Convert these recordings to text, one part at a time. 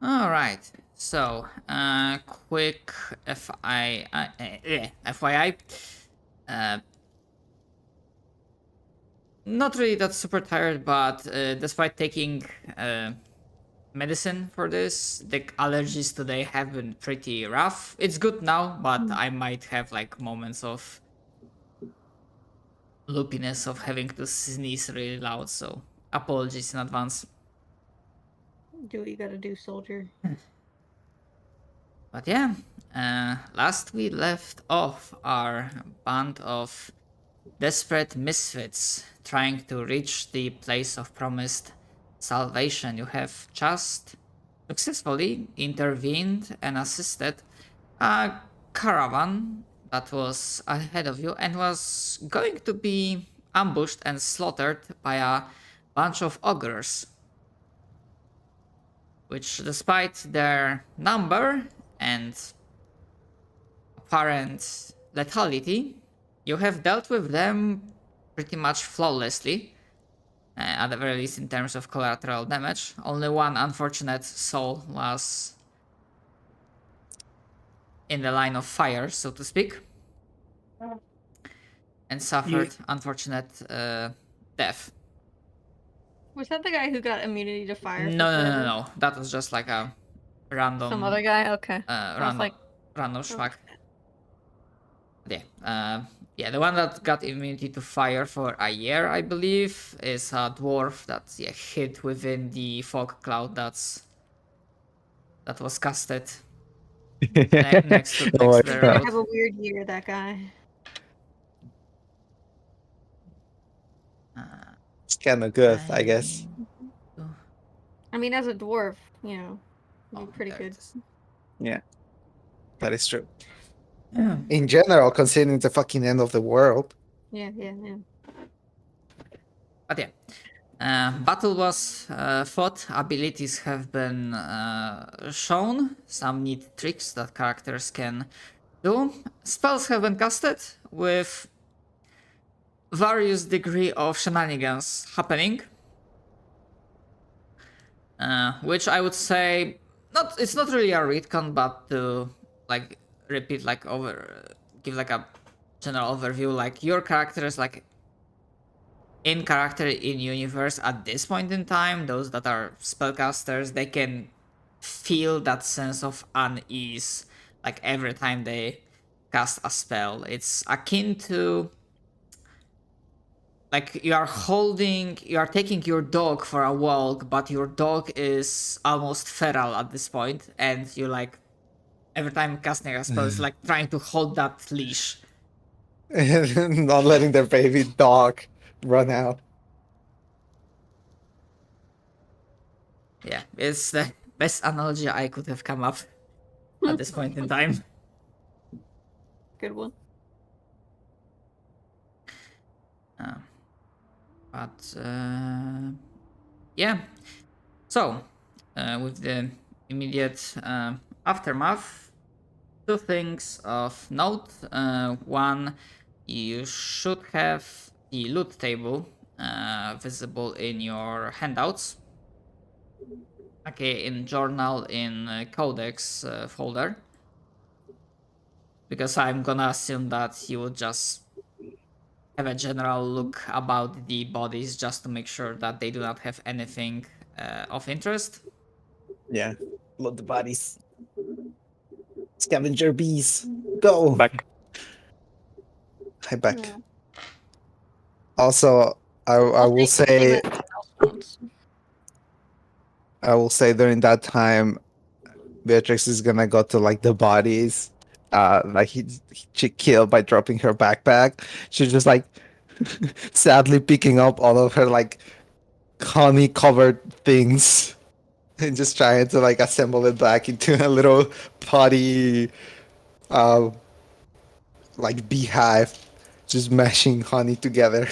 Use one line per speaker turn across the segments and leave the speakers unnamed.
All right. So, quick FYI. Uh, Not really that super tired, but despite taking uh, medicine for this, the allergies today have been pretty rough. It's good now, but I might have like moments of loopiness of having to sneeze really loud. So, apologies in advance.
Do what you gotta do, soldier.
But yeah, last we left off our band of desperate misfits trying to reach the place of promised salvation. You have just successfully intervened and assisted a caravan that was ahead of you and was going to be ambushed and slaughtered by a bunch of ogres, which, despite their number and apparent lethality, you have dealt with them pretty much flawlessly, at the very least in terms of collateral damage. Only one unfortunate soul was in the line of fire, so to speak, and suffered unfortunate death.
Was that the guy who got immunity to fire for
No, no, no, no,
forever?
no. That was just like a random,
Some other guy? Okay. I was
random,
like,
random
oh,
schmuck. Yeah, yeah, the one that got immunity to fire for a year, I believe, is a dwarf that hid within the fog cloud that was casted next to
Oh my
the
he's gonna
road.
god.
have a weird year, that guy.
It's kind of good, I
I
guess.
need to.
I mean, as a dwarf, he'd be
Oh,
pretty
there it
good.
is.
Yeah, that is true.
Yeah.
In general, considering the fucking end of the world.
Yeah, yeah, yeah.
But yeah, battle was fought. Abilities have been shown. Some neat tricks that characters can do. Spells have been casted with various degree of shenanigans happening, which I would say it's not really a retcon, but to like repeat like give like a general overview. Like your characters like in character in universe at this point in time, those that are spellcasters, they can feel that sense of unease like every time they cast a spell. It's akin to like you are taking your dog for a walk, but your dog is almost feral at this point, and you like every time casting a spell is like trying to hold that leash.
Not letting their baby dog run out.
Yeah, it's the best analogy I could have come up at this point in time.
Good one.
But yeah, so with the immediate aftermath, two things of note. One, you should have the loot table visible in your handouts. Okay, in journal in codex folder, because I'm gonna assume that you would just have a general look about the bodies just to make sure that they do not have anything of interest.
Yeah, load the bodies. Scavenger bees, go!
Back.
Hi, back.
Yeah.
Also, I
I'll
will
take the
say
milestones.
during that time, Beatrix is gonna go to like the bodies. Like she killed by dropping her backpack. She's just like sadly picking up all of her like honey covered things and just trying to like assemble it back into a little potty uh like beehive, just mashing honey together.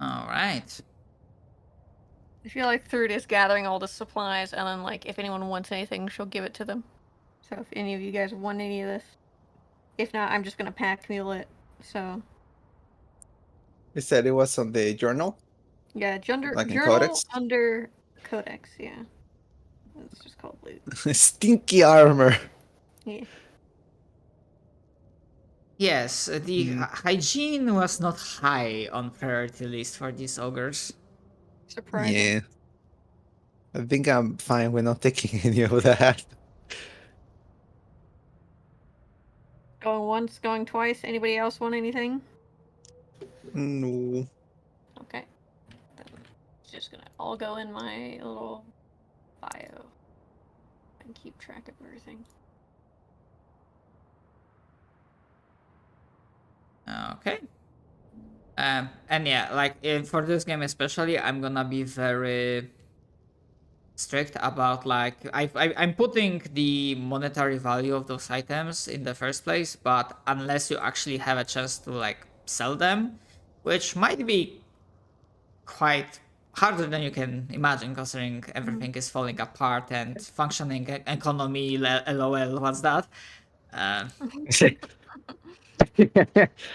All right.
I feel like Thrud is gathering all the supplies, and then, like, if anyone wants anything, she'll give it to them. So if any of you guys want any of this. If not, I'm just gonna pack mule it. So,
You said it was on the journal?
Yeah,
Like in
journal
Codex?
under Codex, yeah. It's just called loot.
Stinky armor.
Yeah.
Yes, the
Hmm.
hygiene was not high on priority list for these ogres.
Surprising.
Yeah. I think I'm fine with not taking any of that.
Going once, going twice. Anybody else want anything?
No.
Okay. Then it's just gonna all go in my little bio and keep track of everything.
Okay. And yeah, like for this game especially, I'm gonna be very strict about like I'm putting the monetary value of those items in the first place, but unless you actually have a chance to like sell them, which might be quite harder than you can imagine considering everything is falling apart and functioning economy lol what's that. uh,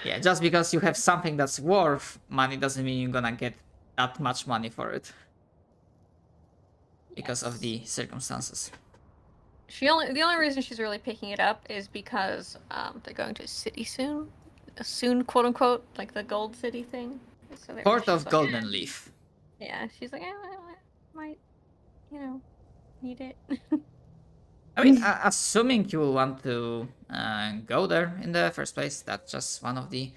yeah, just because you have something that's worth money doesn't mean you're gonna get that much money for it because of
Yes.
the circumstances.
The only reason she's really picking it up is because they're going to a city soon. Soon, quote unquote, like the gold city thing. So
Port
she's
of
like,
Golden Leaf.
yeah, she's like, I might, need it.
I mean, assuming you will want to go there in the first place, that's just one of the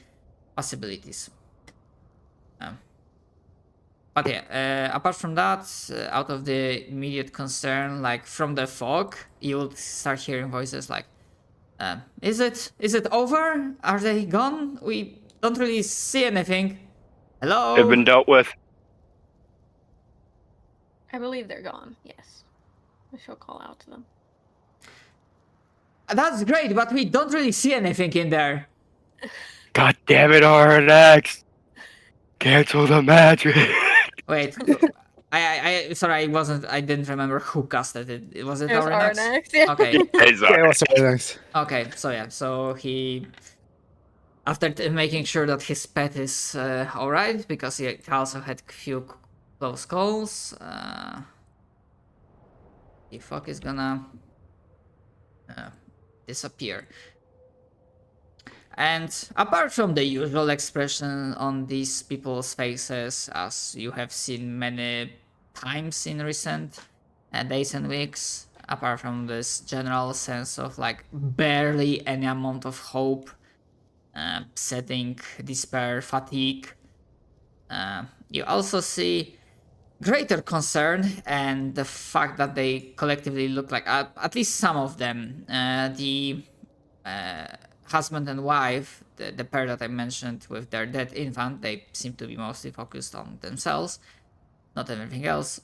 possibilities. But yeah, apart from that, out of the immediate concern, like from the fog, you will start hearing voices like, "Is it over? Are they gone? We don't really see anything. Hello."
Have been dealt with.
I believe they're gone. Yes, I shall call out to them.
That's great, but we don't really see anything in there.
God damn it, RNX! Cancel the magic!
Wait, sorry, I didn't remember who casted it. Was it
It was
RNX?
RNX, yeah.
Okay,
Hey,
Yeah, it was very nice.
okay, so yeah, so he, after making sure that his pet is alright, because he also had few close calls, the fuck is gonna disappear. And apart from the usual expression on these people's faces, as you have seen many times in recent days and weeks, apart from this general sense of like barely any amount of hope, setting, despair, fatigue, you also see greater concern and the fact that they collectively look like, at least some of them, the husband and wife, the pair that I mentioned with their dead infant, they seem to be mostly focused on themselves, not everything else.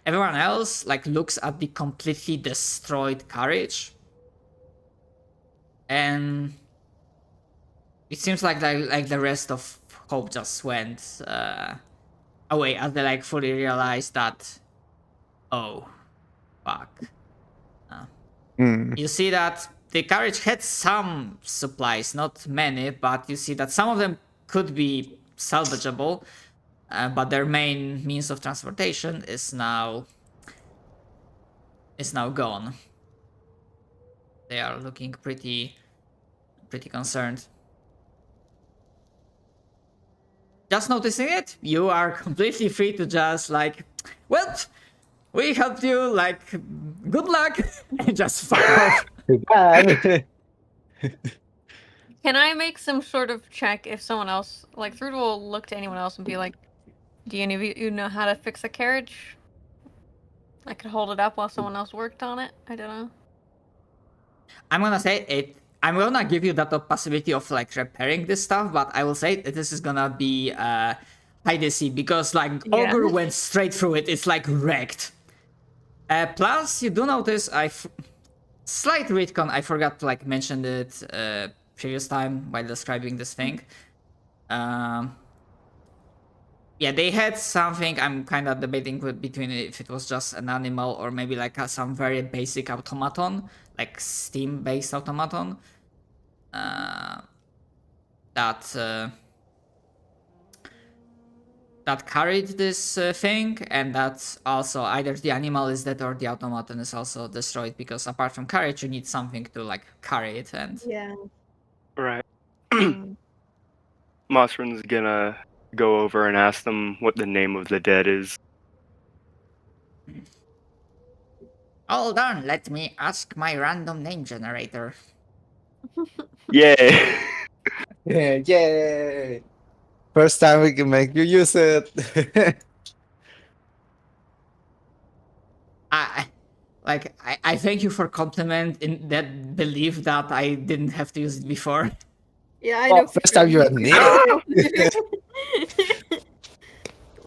Everyone else like looks at the completely destroyed carriage, and it seems like the rest of hope just went away as they like fully realize that, oh fuck.
Mm.
You see that the carriage had some supplies, not many, but you see that some of them could be salvageable, but their main means of transportation is now gone. They are looking pretty concerned. Just noticing it, you are completely free to just like, well, we helped you, like, good luck, and just fuck off.
Too bad.
Can I make some sort of check if someone else, like, Thrude will look to anyone else and be like, do any of you know how to fix a carriage? I could hold it up while someone else worked on it. I don't know.
I'm gonna say it. I'm gonna give you that possibility of like repairing this stuff, but I will say that this is gonna be high DC because like
Yeah.
Ogre went straight through it. It's like wrecked. Plus, you do notice slight retcon. I forgot to like mention it previous time while describing this thing. Yeah, they had something. I'm kind of debating between if it was just an animal or maybe like some very basic automaton, like steam-based automaton. That that carried this thing, and that's also either the animal is dead or the automaton is also destroyed, because apart from carriage, you need something to like carry it. And
Yeah.
Right.
Mm.
Mosrin's gonna go over and ask them what the name of the dead is.
hold on, let me ask my random name generator.
Yay!
Yeah, yay! First time we can make you use it.
I thank you for compliment in that belief that I didn't have to use it before.
Yeah, I
Oh,
know.
first time you admit it.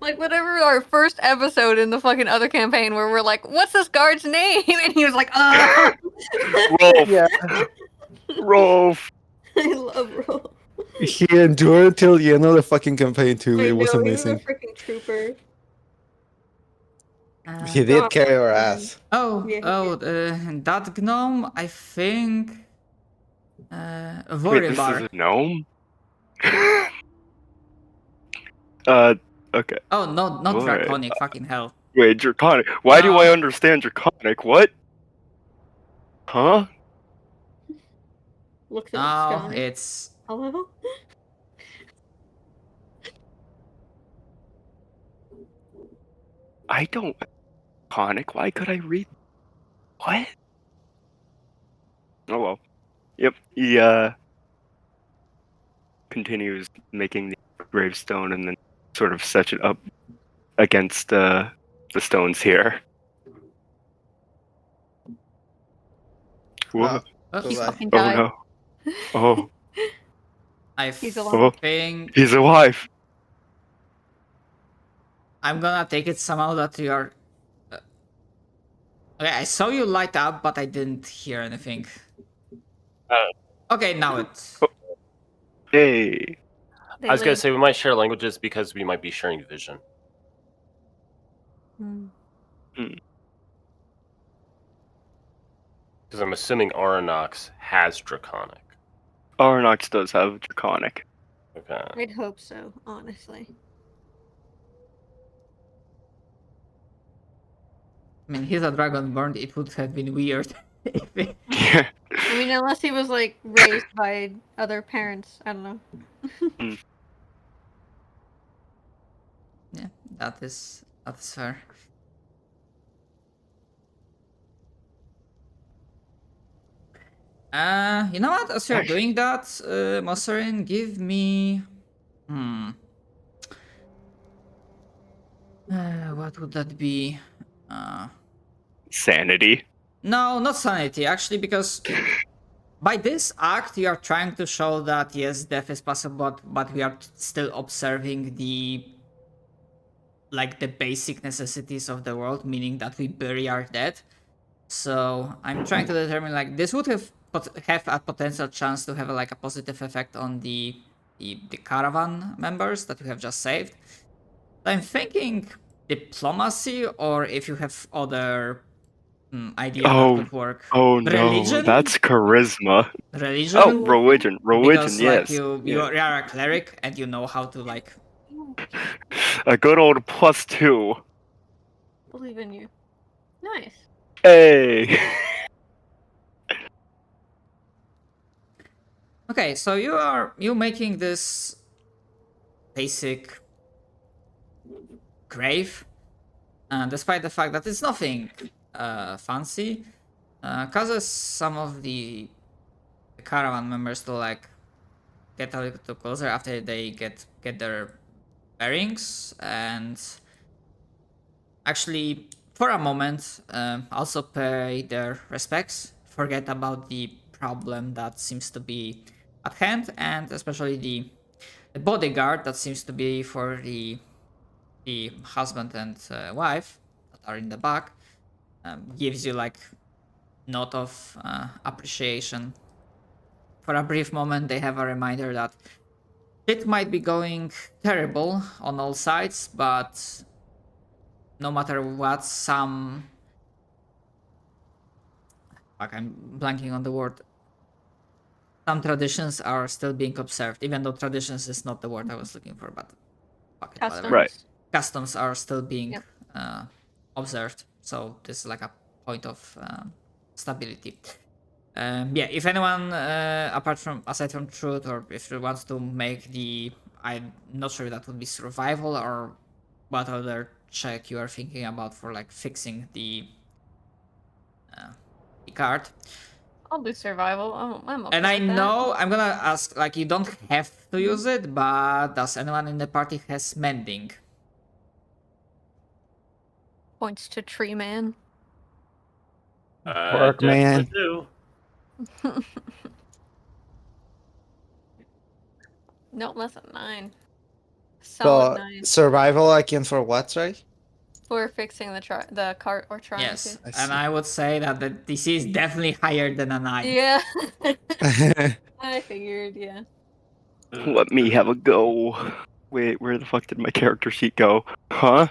Like whatever our first episode in the fucking other campaign where we're like, "What's this guard's name?" and he was like,
Rolf!
Yeah.
Rolf!
I love Rolf.
He endured till the end of the fucking campaign too.
I
It was
know, he was a
amazing.
freaking trooper.
He did carry our ass.
Yeah, he
That gnome, I think.
Wait, this is
Voribar.
a gnome? Okay.
Oh, no, not
What?
draconic. Fucking hell.
Wait, draconic. Why do I
No.
understand draconic? What? Huh?
looks at
No,
Scotty.
it's
Hello?
I don't. Draconic? Why could I read? What? Oh well. Yep. He continues making the gravestone and then sort of sets it up against the stones here. What?
He
Bye-bye.
fucking
Oh
died.
no. Oh,
I
He's
oh,
alive.
think
he's alive.
I'm gonna take it somehow that you are. Okay, I saw you light up, but I didn't hear anything. Okay, now it.
Hey.
They
I was gonna
live.
say we might share languages because we might be sharing vision.
Hmm.
Because I'm assuming Aranox has Draconic.
Arnox does have draconic.
Okay.
I'd hope so, honestly.
I mean, he's a dragonborn. It would have been weird if it...
Yeah.
I mean, unless he was like raised by other parents. I don't know.
Yeah, that is fair. You know what? As you're doing that, Mosarin, give me. What would that be?
Sanity.
No, not sanity, actually, because by this act you are trying to show that yes, death is possible, but we are still observing the basic necessities of the world, meaning that we bury our dead. So I'm trying to determine this would have a potential chance to have a positive effect on the caravan members that we have just saved. I'm thinking diplomacy, or if you have other idea that could work.
Oh no,
Religion?
that's charisma.
Religion?
Oh, religion. Religion,
Because
yes.
you
Yeah.
are a cleric and you know how to
A good old +2.
Believe in you. Nice.
Hey.
Okay, so you making this basic grave, despite the fact that it's nothing fancy, causes some of the caravan members to get a little closer after they get their bearings, and actually for a moment also pay their respects, forget about the problem that seems to be at hand, and especially the bodyguard that seems to be for the husband and wife that are in the back, gives you note of appreciation. For a brief moment they have a reminder that it might be going terrible on all sides, but no matter what, some I'm blanking on the word. Some traditions are still being observed, even though traditions is not the word I was looking for, but fuck it, whatever.
Customs.
Right.
customs are still being
Yep.
observed. So this is like a point of stability. Yeah, if anyone aside from truth, or if you want to make I'm not sure if that would be survival or what other check you are thinking about for like fixing the card.
I'll do survival. I'm okay
And I
with that.
know I'm gonna ask, like, you don't have to use it, but does anyone in the party has mending?
Points to Tree Man.
Work, man.
Do.
Nope, that's a 9.
So
Solid 9.
survival I can for what, right?
For fixing the cart or trying
Yes,
to.
I
and
see.
I would say that the DC is definitely higher than a 9.
Yeah. I figured, yeah.
Let me have a go. Wait, where the fuck did my character sheet go? Huh?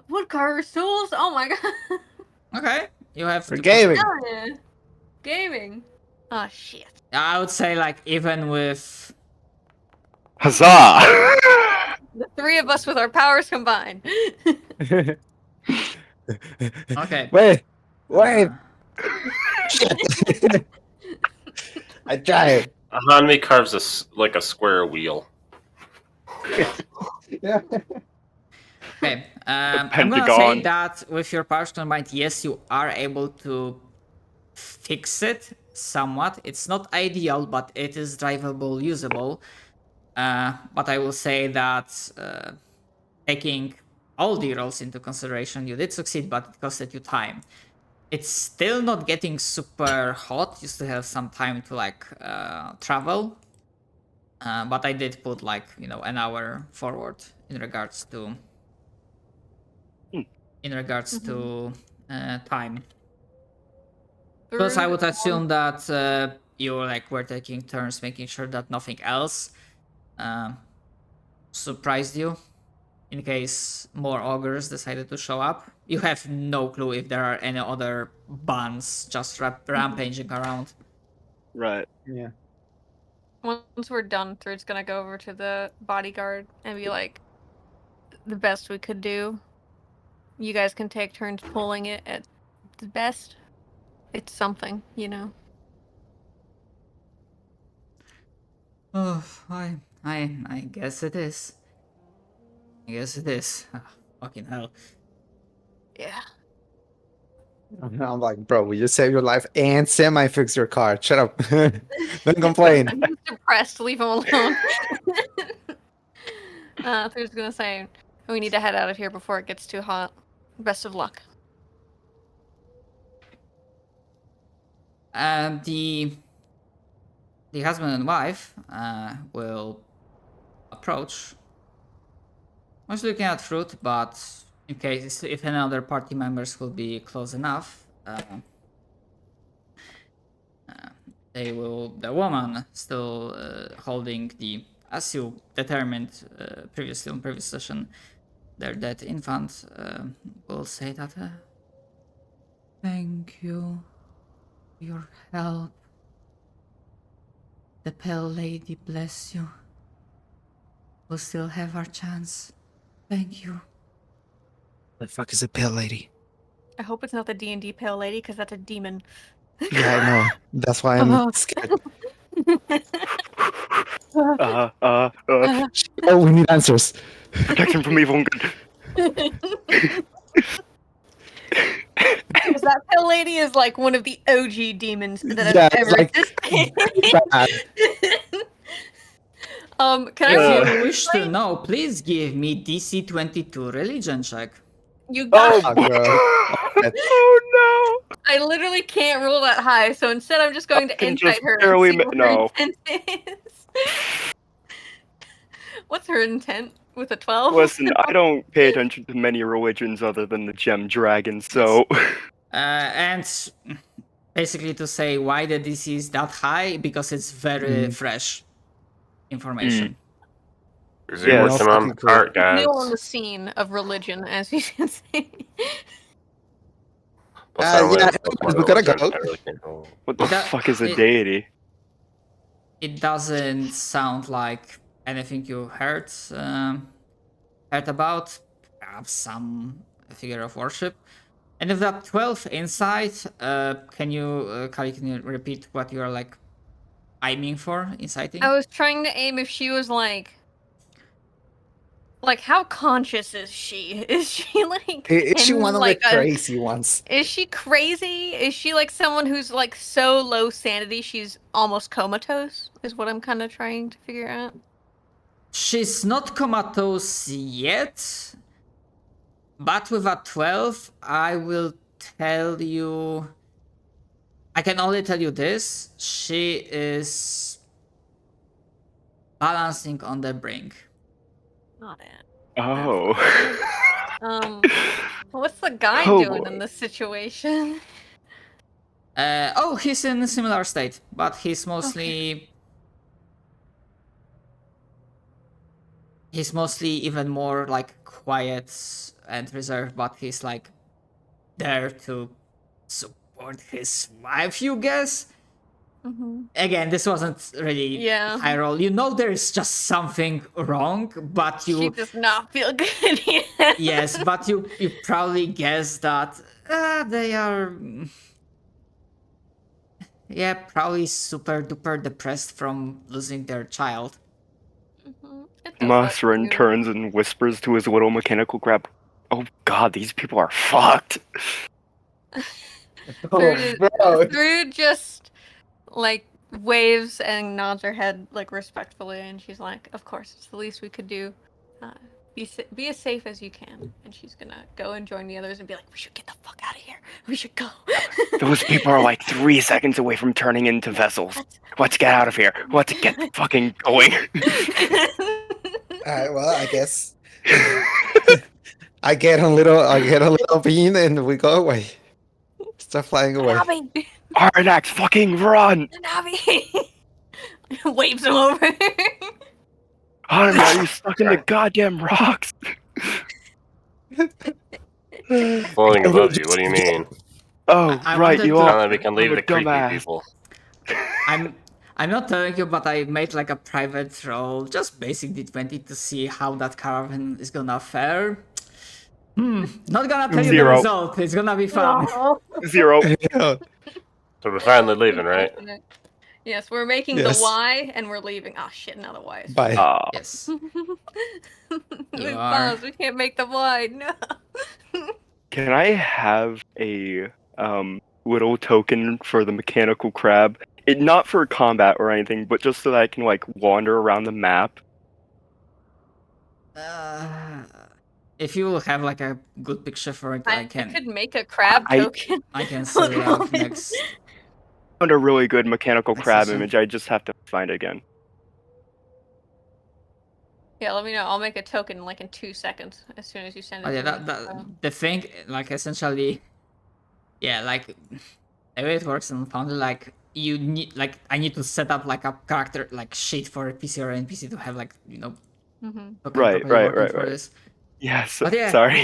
Woodcarver's tools? Oh my god.
Okay, you have
For
to
gaming.
Hell yeah. Gaming. Oh shit.
I would say, like, even with
Huzzah!
The 3 of us with our powers combined.
okay.
Wait.
uh,
Shit. I tried.
Hanmi carves like a square wheel.
Yeah.
Okay, I'm gonna
Pentagon.
say that with your powers combined, yes, you are able to fix it somewhat. It's not ideal, but it is drivable, usable. But I will say that taking all the rolls into consideration, you did succeed, but it costed you time. It's still not getting super hot. You still have some time to like travel. But I did put like an hour forward in regards to time. Because I would assume that you like were taking turns making sure that nothing else surprised you in case more ogres decided to show up. You have no clue if there are any other bands just rampaging around.
Right.
Yeah.
Once we're done, Third's gonna go over to the bodyguard and be like, the best we could do. You guys can take turns pulling it at the best. It's something, you know.
Oh, I guess it is. I guess it is. Fucking hell.
Yeah.
I'm like, bro, we just saved your life and semi-fix your car. Shut up. Don't complain.
He's depressed. Leave him alone. Third's gonna say, we need to head out of here before it gets too hot. Best of luck.
The husband and wife will approach. I was looking at fruit, but in case if any other party members will be close enough, they will. The woman still holding the, as you determined previously on previous session, their dead infant will say that. Thank you for your help. The Pale Lady bless you. We'll still have our chance. Thank you.
The fuck is a pale lady?
I hope it's not the D&D Pale Lady, because that's a demon.
Yeah, I know. That's why I'm scared. Oh, we need answers.
Protection from evil and good.
Because that Pale Lady is like one of the OG demons that
Yeah,
have
it's
ever
like-
existed.
Bad.
Can I
If
see
you wish to know, please give me DC 22 religion check.
You got
Oh, bro.
Oh
I literally can't roll that high, so instead I'm just going
I
to
can
insight
just
her
barely
and see what
no.
her intent is. What's her intent with a 12?
no! Listen, I don't pay attention to many religions other than the Gem Dragon, so...
And basically to say why the DC is that high, because it's very fresh information.
Is
Yeah,
he
no
working on the
fucking clue.
cart, guys?
New on the scene of religion, as you can see.
Plus, I don't
yeah,
really know what
we gotta
religion
go.
I really can't roll.
What the
That-
fuck is a
it-
deity?
It doesn't sound like anything you heard about, perhaps some figure of worship. And with that 12 insight, Kali, can you repeat what you are like aiming for, inciting?
I was trying to aim if she was like how conscious is she? Is she like
Is she
in,
one of
like
the
a
crazy ones?
Is she crazy? Is she like someone who's like so low sanity she's almost comatose? Is what I'm kind of trying to figure out.
She's not comatose yet, but with a 12, I will tell you. I can only tell you this: she is balancing on the brink.
Not it.
Oh.
What's the guy
Oh,
doing
boy.
in this situation?
He's in a similar state, but he's mostly even more like quiet and reserved, but he's like there to support his wife, you guess. Again, this wasn't really
Yeah.
high roll. You know there's just something wrong, but
She
you
does not feel good yet.
yes, but you probably guess that they are probably super duper depressed from losing their child.
It does that
Masrin
too.
turns and whispers to his little mechanical crab, "Oh God, these people are fucked."
Through just like waves and nods her head like respectfully, and she's like, "Of course, it's the least we could do. Be as safe as you can." And she's gonna go and join the others and be like, "We should get the fuck out of here. We should go."
Those people are like 3 seconds away from turning into vessels. Let's get out of here. Let's get fucking going.
Alright, well, I guess I get a little bean and we go away. Start flying away.
Navi,
Arnax, fucking run!
Navi, waves him over.
Arnax, are you stuck in the goddamn rocks?
Floating above you. What do you mean?
Oh,
I
right,
wanted
you
to-
Now
are.
that we can leave
I'm a
the creepy
dumbass.
people.
I'm not telling you, but I made like a private roll, just basic D20 to see how that caravan is gonna fare. Not gonna tell you the
0.
result. It's gonna be fun.
0.
Yeah.
So we're finally leaving, right?
Yes, we're making
Yes.
the Y and we're leaving. Oh shit, now the Y is.
Bye.
Yes.
We
You are-
paused, we can't make the Y. No.
Can I have a little token for the mechanical crab? Not for combat or anything, but just so that I can like wander around the map.
If you will have like a good picture for it, I can.
could make a crab
I-
token.
I can set it up next.
Found a really good mechanical
Next
crab
session.
image. I just have to find it again.
Yeah, let me know. I'll make a token like in 2 seconds as soon as you send it.
Oh yeah,
to me.
the thing, like essentially, yeah, like the way it works in Foundry, like you need, like I need to set up like a character like sheet for a PC or NPC to have like token
Right,
properly
right,
working
right,
for
right.
this.
Yes.
But yeah,
Sorry.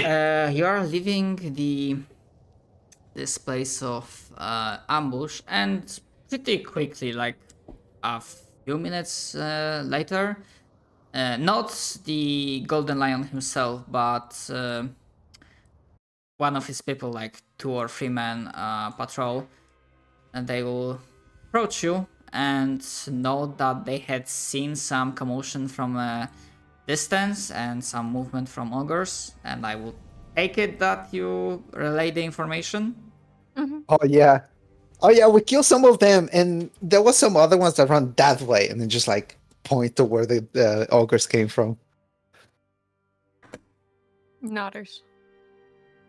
you are leaving this place of ambush, and pretty quickly, like a few minutes later, not the Golden Lion himself, but one of his people, like 2 or 3 men patrol, and they will approach you and note that they had seen some commotion from a distance and some movement from ogres, and I will take it that you relay the information.
Oh yeah. Oh yeah, we killed some of them, and there was some other ones that run that way, and then just like point to where the ogres came from.
Nodders.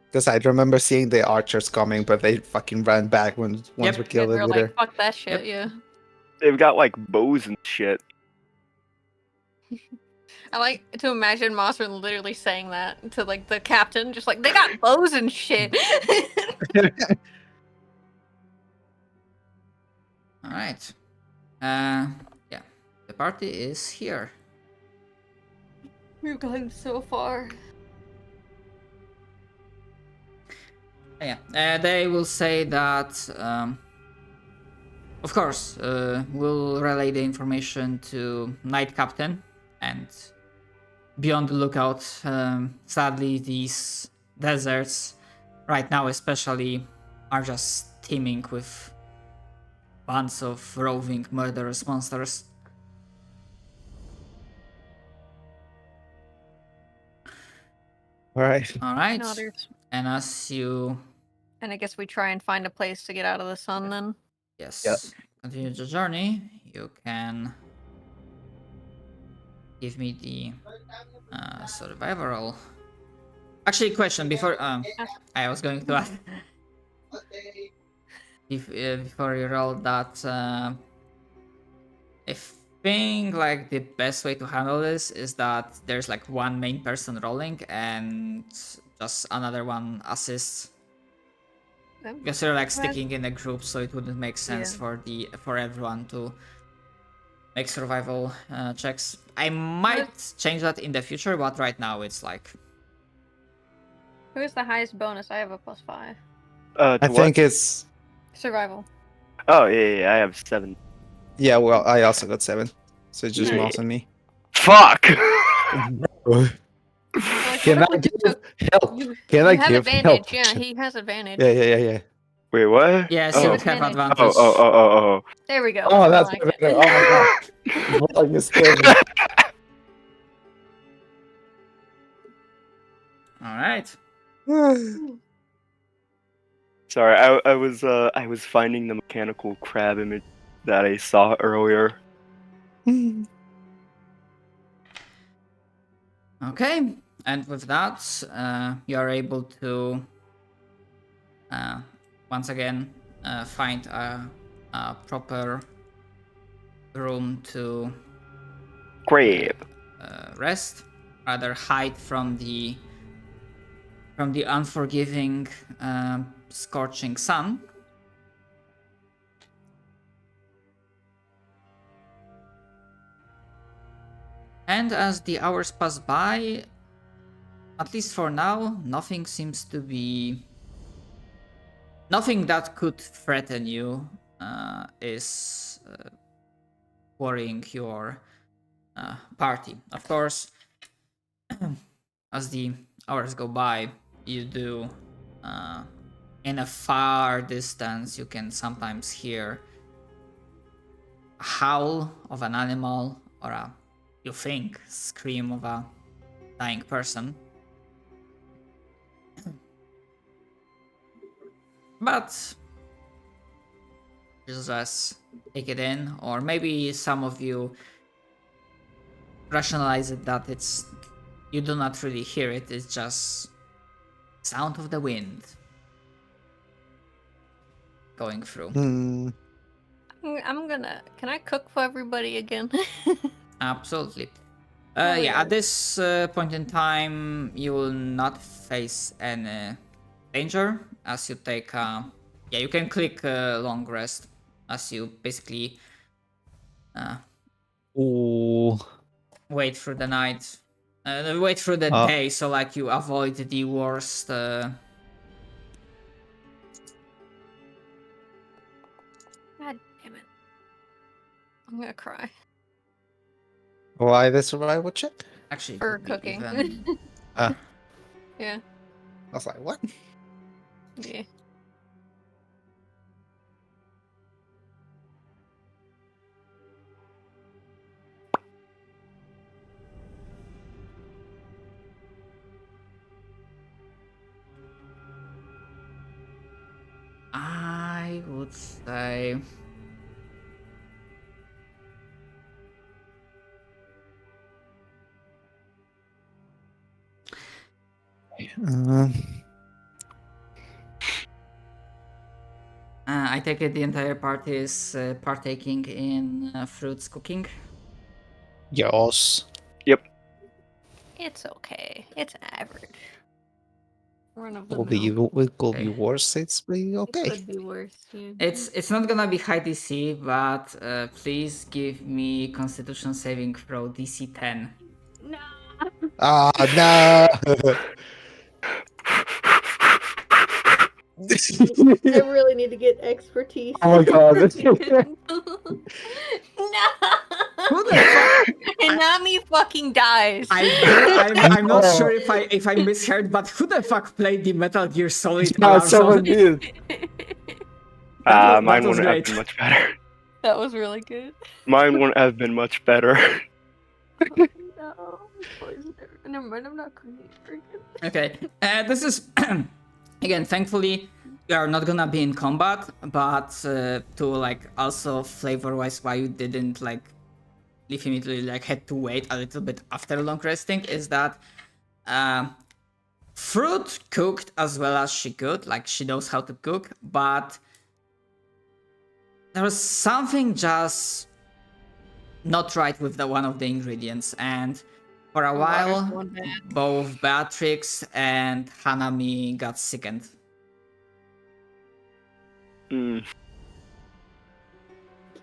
Because I remember seeing the archers coming, but they fucking ran back once
Yep.
we
Yeah,
killed
they
the
were
leader.
like, fuck that shit,
Yep.
yeah.
They've got like bows and shit.
I like to imagine Mossman literally saying that to like the captain, just like, they got bows and shit.
All right. Yeah, the party is here.
We've gotten so far.
Yeah, they will say that, of course, we'll relay the information to Knight Captain, and be on the lookout. Sadly, these deserts, right now especially, are just teeming with bunch of roving murderous monsters.
All right.
Alright,
Nodders.
and as you,
And I guess we try and find a place to get out of the sun then.
yes, continue the journey, you can give me the survival roll. Actually, question before I was going to ask if before you roll that. I think like the best way to handle this is that there's like one main person rolling and just another one assists. Because you're like sticking in a group, so it wouldn't make sense
Yeah.
for everyone to make survival checks. I might change that in the future, but right now it's like
Who is the highest bonus? I have a +5.
I think it's
Survival.
Oh yeah, I have 7.
yeah. Well, I also got 7, so it's just
Yeah.
Moss and me.
Fuck.
Can I give help? Can I
You have
give
advantage.
help?
Yeah, he has advantage.
Yeah.
Wait, what?
yes,
Oh.
you would have
Advantage.
advantage.
Oh.
There we go.
Oh,
I
that's
like
better.
it.
Oh my god. Well, you scared me.
All right.
Sorry, I was finding the mechanical crab image that I saw earlier.
Okay, and with that, you are able to once again find a proper room to
Crab.
rest, rather hide from the unforgiving, scorching sun. And as the hours pass by, at least for now, nothing seems to be... Nothing that could threaten you is worrying your party. Of course, as the hours go by, you do... in a far distance, you can sometimes hear a howl of an animal or a, you think, scream of a dying person. But just take it in, or maybe some of you rationalize it that it's, you do not really hear it, it's just sound of the wind going through.
I'm gonna. Can I cook for everybody again?
Absolutely.
Oh,
Yeah,
yeah.
at this point in time, you will not face any danger as you take yeah, you can click long rest as you basically
Ooh.
wait through the night, wait through the day, so like you avoid the worst
God damn it! I'm gonna cry
Why the survival check?
actually
for
could be
cooking.
even-
Yeah.
I was like, what?
Yeah.
I would say I take it the entire party is partaking in fruits cooking.
Yes.
It's okay. It's average. Run of the
Could be,
mill.
it could be
Okay.
worse. It's pretty
It
okay.
could be worse. Yeah.
It's not gonna be high DC, but please give me Constitution saving throw DC 10.
No.
Ah, no.
I really need to get expertise.
Oh my god.
No.
Who the fuck?
I Hanami fucking dies.
I'm not sure if I misheard, but who the fuck played the Metal Gear Solid
No,
alarm
someone
sound?
did.
That
Mine
was
wouldn't have
great.
been much better.
That was really good.
Mine wouldn't have been much better.
No, poison. Never mind. I'm not going to
Okay, this is again. Thankfully, we are not gonna be in combat, but to like also flavor-wise, why you didn't like leave immediately, like had to wait a little bit after long resting, is that Fruit cooked as well as she could, like she knows how to cook, but there was something just not right with the one of the ingredients, and for a while both Beatrix and Hanami got sickened.
Mm.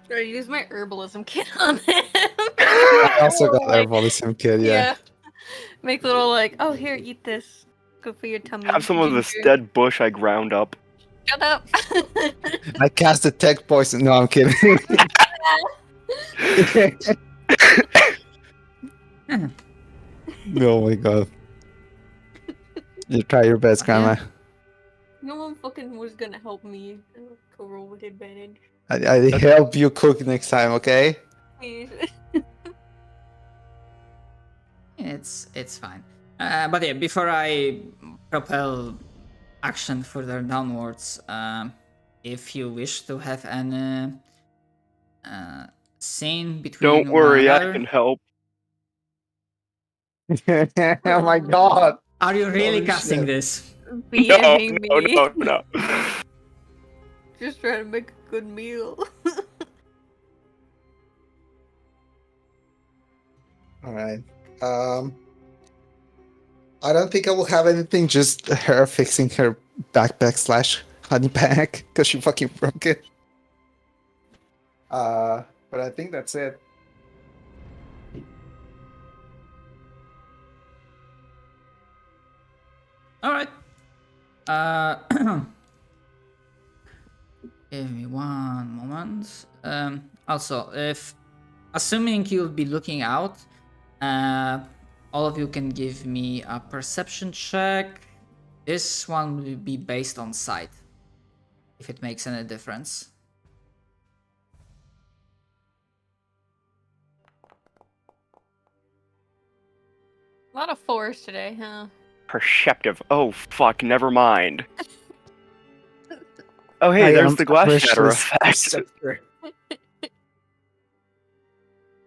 Should I use my herbalism kit on him?
I also got herbalism kit, yeah.
Make little like, oh here, eat this. Good for your tummy.
Have some of this
Ginger.
dead bush I ground up.
Shut up.
I cast a tech poison. No, I'm kidding. Oh my god. You try your best, Grandma.
No one fucking was gonna help me. Go roll with advantage.
I help you cook next time, okay?
Please.
It's fine. But yeah, before I propel action further downwards, if you wish to have an scene between
Don't worry,
one
I
another,
can help.
Oh my god.
are you really
Holy
casting
shit.
this?
No,
BMing
no,
me.
no, no.
Just trying to make a good meal.
Alright. I don't think I will have anything, just her fixing her backpack slash honey pack because she fucking broke it. But I think that's it.
All right. Give me one moment. Also, if assuming you'll be looking out, all of you can give me a perception check. This one will be based on sight, if it makes any difference.
A lot of fours today, huh?
Perceptive. Oh, fuck, never mind. Oh, hey,
I
there's
am
the glass
a
shatter
wishless
effect.
perceptor.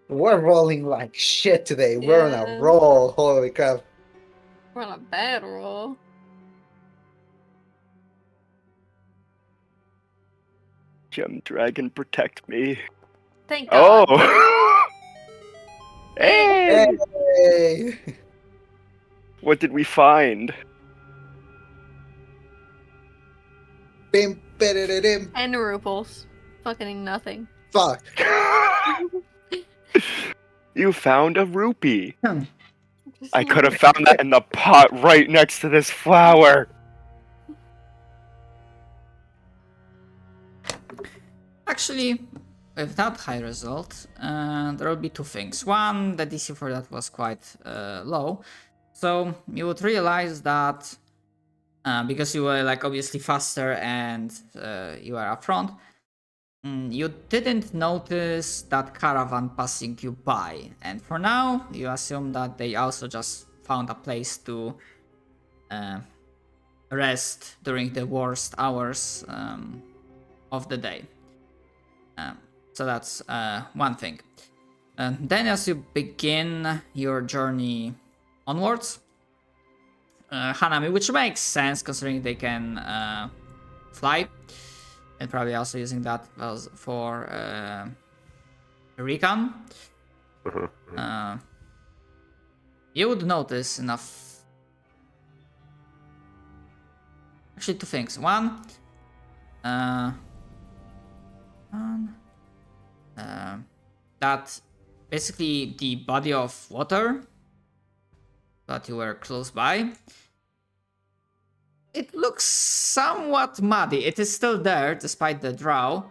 We're rolling like shit today. We're on
Yeah.
a roll. Holy crap.
We're on a bad roll.
Gem Dragon, protect me.
Thank God.
Oh! Hey!
Hey!
What did we find?
Bim, ba-da-da-dim.
10 rubles. Fucking nothing.
Fuck.
You found a rupee.
Just
I could have found that in the pot right next to this flower.
Actually, with that high result, there will be two things. One, the DC for that was quite low, so you would realize that because you were like obviously faster and you are up front, you didn't notice that caravan passing you by, and for now you assume that they also just found a place to rest during the worst hours of the day. So that's one thing. Then as you begin your journey onwards, Hanami, which makes sense considering they can fly, and probably also using that as for recon. You would notice enough. Actually, two things. One, that basically the body of water that you were close by, it looks somewhat muddy. It is still there despite the drow,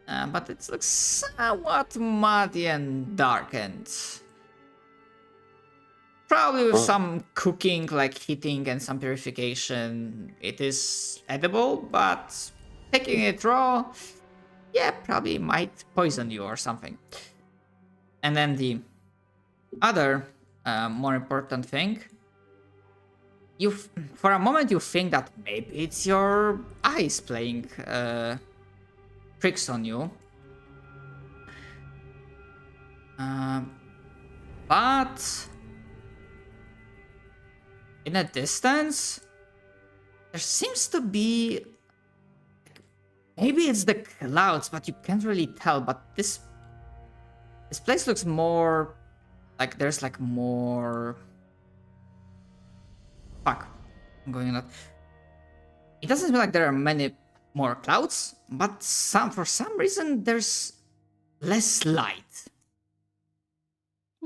but it looks somewhat muddy and darkened. Probably with
Oh.
some cooking, like heating and some purification, it is edible, but taking it raw, yeah, probably might poison you or something. And then the other more important thing, for a moment you think that maybe it's your eyes playing tricks on you. But in a distance, there seems to be, maybe it's the clouds, but you can't really tell. But this place looks more like there's like more. Fuck, I'm going on. It doesn't seem like there are many more clouds, but for some reason there's less light.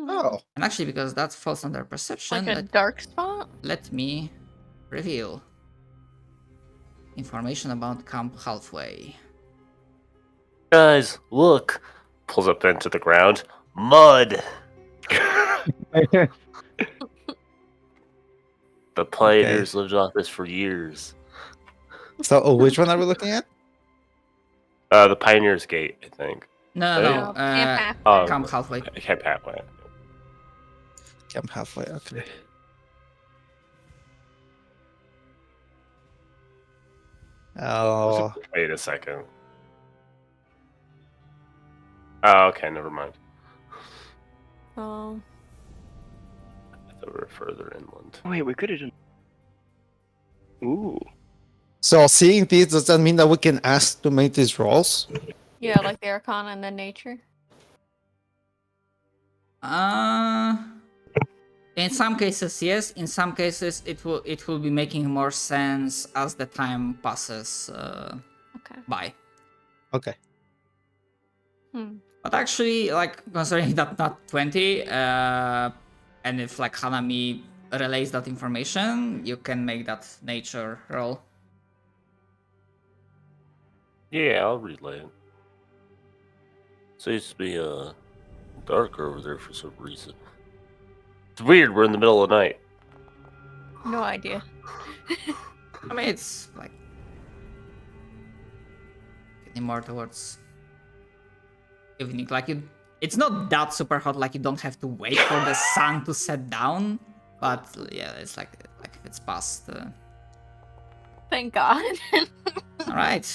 Oh,
And actually, because that falls under perception,
Like a dark spot?
let me reveal information about Camp Halfway.
Guys, look. Pulls up into the ground. Mud. The pioneers lived off this for years.
so which one are we looking at?
The Pioneers Gate, I think.
No,
Hey.
no,
Camp Halfway.
Oh,
Camp Halfway.
Camp Halfway.
I'm halfway. Okay. Oh,
Wait a second. Oh, okay, never mind.
Oh.
I thought we were further inland.
Wait, we could have done. Ooh.
so seeing these, does that mean that we can ask to make these rolls?
Yeah, like the Arcana and the nature.
In some cases, yes. In some cases, it will be making more sense as the time passes
Okay.
by.
Okay.
But actually, like considering that not 20, and if like Hanami relays that information, you can make that nature roll.
Yeah, I'll relay it. Seems to be dark over there for some reason. It's weird, we're in the middle of the night.
No idea.
I mean, it's like getting more towards evening. Like it's not that super hot. Like you don't have to wait for the sun to set down. But yeah, it's like if it's past.
Thank God.
All right.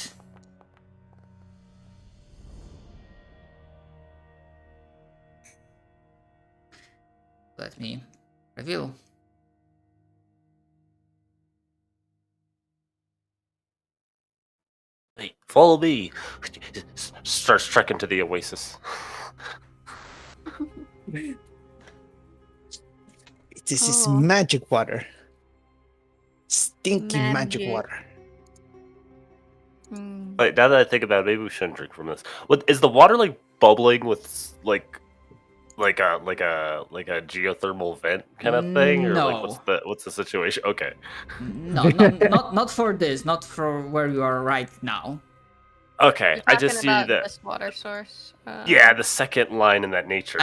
Let me reveal.
Hey, follow me. Starts trekking to the oasis.
This is
Oh.
magic water. Stinky magic
Magic.
water.
Like, now that I think about it, maybe we shouldn't drink from this. What is the water like bubbling with like a geothermal vent kind of thing, or like what's the situation? Okay.
No, not for this. Not for where you are right now.
Okay,
You're
I just
talking
see
about
that.
this water source.
Yeah, the second line in that nature.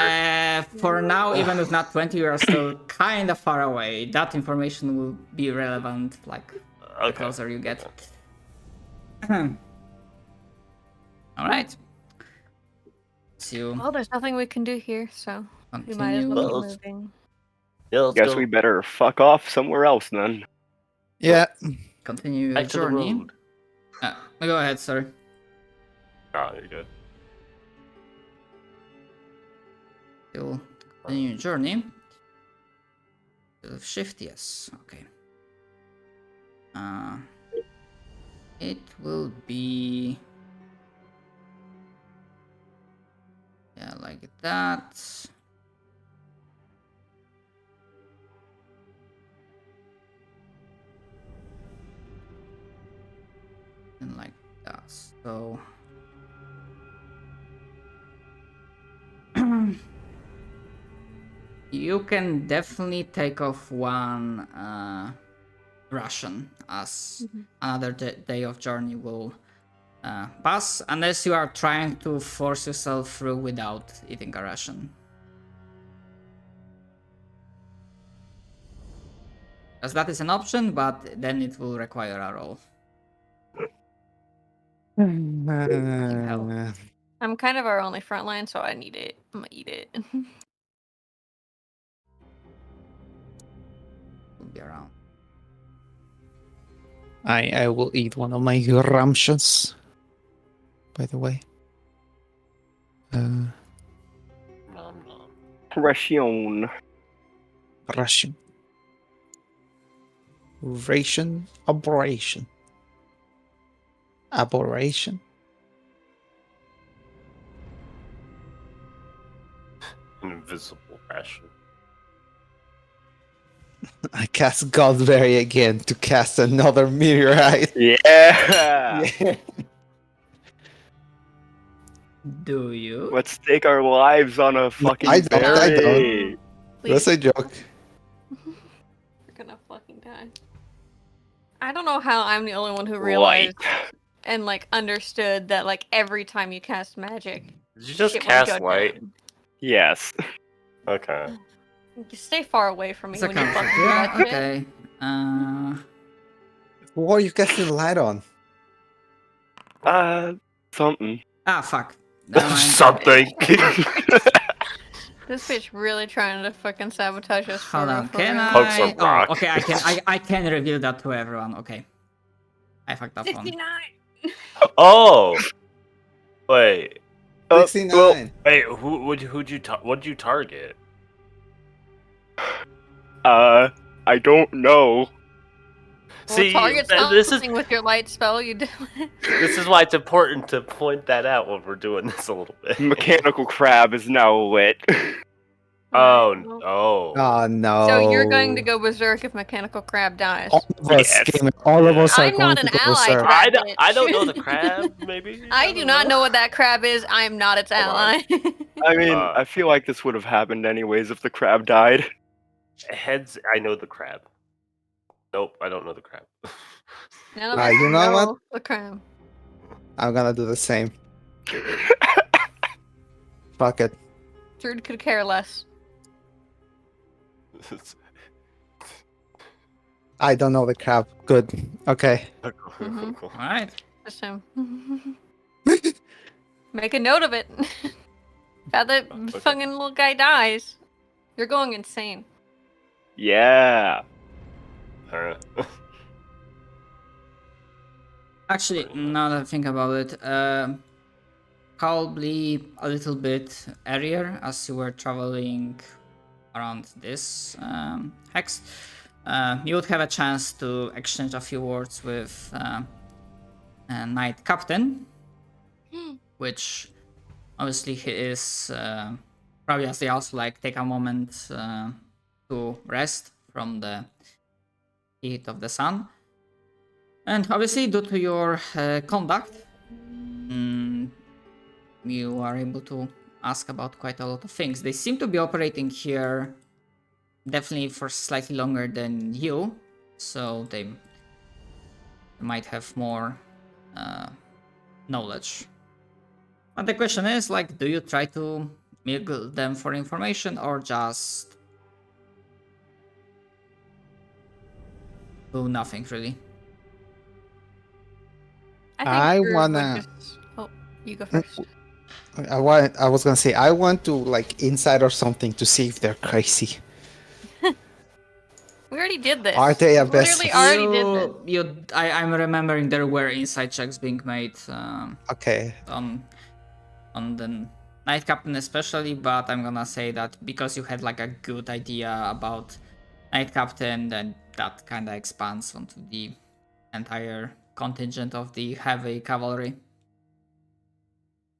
For now, even with not 20, you are still kind of far away. That information will be relevant, like the
Okay.
closer you get. All right. So
Well, there's nothing we can do here, so we might as
continue.
well
Well,
keep moving.
Yeah, let's
Guess
go
we better fuck off somewhere else then.
Yeah.
Continue your
back to the
journey.
road.
Go ahead, sir.
Oh, you're good.
You'll continue your journey. Shift, yes. Okay. It will be. Yeah, like that. And like that. So you can definitely take off one ration as another day of journey will pass, unless you are trying to force yourself through without eating a ration. As that is an option, but then it will require a roll. help.
I'm kind of our only front line, so I need it. I'm gonna eat it.
Will be around.
I will eat one of my ramshons. By the way.
Nom, nom.
Ration.
Ration. Ration. Aberration. Aberration.
An invisible ration.
I cast Godberry again to cast another meteorite.
Yeah.
Yeah.
Do you?
Let's take our lives on a fucking
I don't, I don't.
berry.
That's a joke.
We're gonna fucking die. I don't know how I'm the only one who realized and like understood that like every time you cast magic,
Did you just
shit will
cast
go
light?
down.
Yes.
Okay.
Just stay far away from me
It's a
when you
comfort.
fucking do
Yeah,
that shit.
okay.
What are you casting the light on?
Something.
Fuck. Never mind.
Something.
This bitch really trying to fucking sabotage us.
Hold on.
For
Can
real.
Pokes a
I?
rock.
Oh, okay. I can reveal that to everyone. Okay. I fucked up one.
69.
Oh. Wait.
69.
Well,
Wait. Who'd you what'd you target?
I don't know.
See,
Target
this is
something with your light spell. You do it.
this is why it's important to point that out when we're doing this a little bit.
Mechanical crab is now lit.
Oh,
Right, well,
oh.
Oh no.
So you're going to go berserk if Mechanical Crab dies.
All of us,
Yes.
Gamer, all of us are
I'm
going
not
to
an
go
ally to
berserk.
that.
I don't
bitch.
know the crab, maybe?
I do not know what that crab is. I am not its
Hold on.
ally.
I mean,
Uh,
I feel like this would have happened anyways if the crab died.
Heads, I know the crab. Nope, I don't know the crab.
None of
Ah,
us
you know what?
the crab.
I'm gonna do the same. Fuck it.
Druid could care less.
I don't know the crap. Good. Okay.
Mhm.
Cool.
All right.
Just him. Make a note of it. How that
Okay.
fucking little guy dies. You're going insane.
Yeah.
Alright.
Actually, now that I think about it, probably a little bit earlier as you were traveling around this hex, you would have a chance to exchange a few words with a Knight Captain, which obviously he is probably as they also like take a moment to rest from the heat of the sun. And obviously, due to your conduct, you are able to ask about quite a lot of things. They seem to be operating here definitely for slightly longer than you, so they might have more knowledge. But the question is, like, do you try to milk them for information or just do nothing really?
I
Druid would
wanna-
just- Oh, you go first.
I was gonna say I want to like inside or something to see if they're crazy.
We already did this.
Are they a
We
best-
literally already did this.
I'm remembering there were inside checks being made
Okay.
on the Knight Captain especially, but I'm gonna say that because you had like a good idea about Knight Captain, then that kind of expands onto the entire contingent of the heavy cavalry.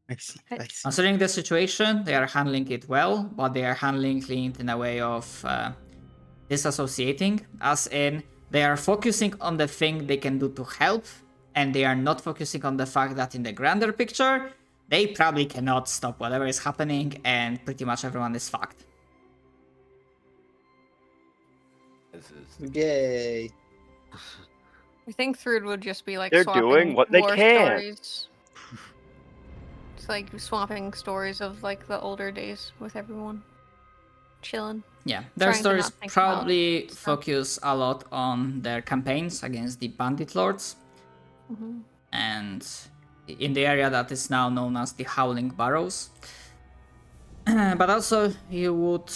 I see. I see.
Considering the situation, they are handling it well, but they are handling it in a way of disassociating, as in they are focusing on the thing they can do to help, and they are not focusing on the fact that in the grander picture, they probably cannot stop whatever is happening, and pretty much everyone is fucked.
This is
Yay.
I think Thrud would just be like
They're
swapping
doing what they
war
can.
stories. It's like swapping stories of like the older days with everyone. chilling.
Yeah, their
Trying to
stories
not think
probably
about stuff.
focus a lot on their campaigns against the bandit lords,
Mhm.
and in the area that is now known as the Howling Barrows. But also, you would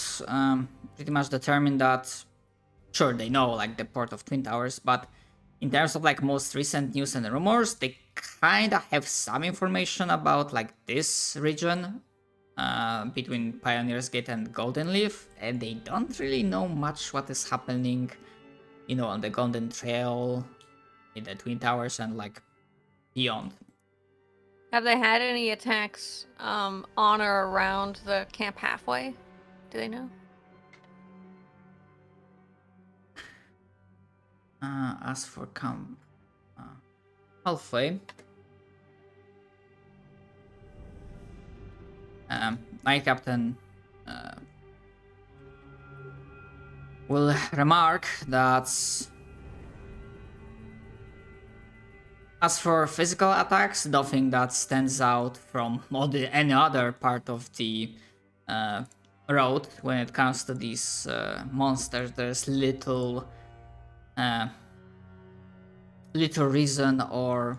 pretty much determine that, sure, they know like the port of Twin Towers, but in terms of like most recent news and rumors, they kind of have some information about like this region between Pioneer's Gate and Golden Leaf, and they don't really know much what is happening, you know, on the Golden Trail, in the Twin Towers, and like beyond.
Have they had any attacks on or around the camp halfway? Do they know?
As for camp halfway, Knight Captain will remark that as for physical attacks, nothing that stands out from any other part of the road when it comes to these monsters. There's little reason or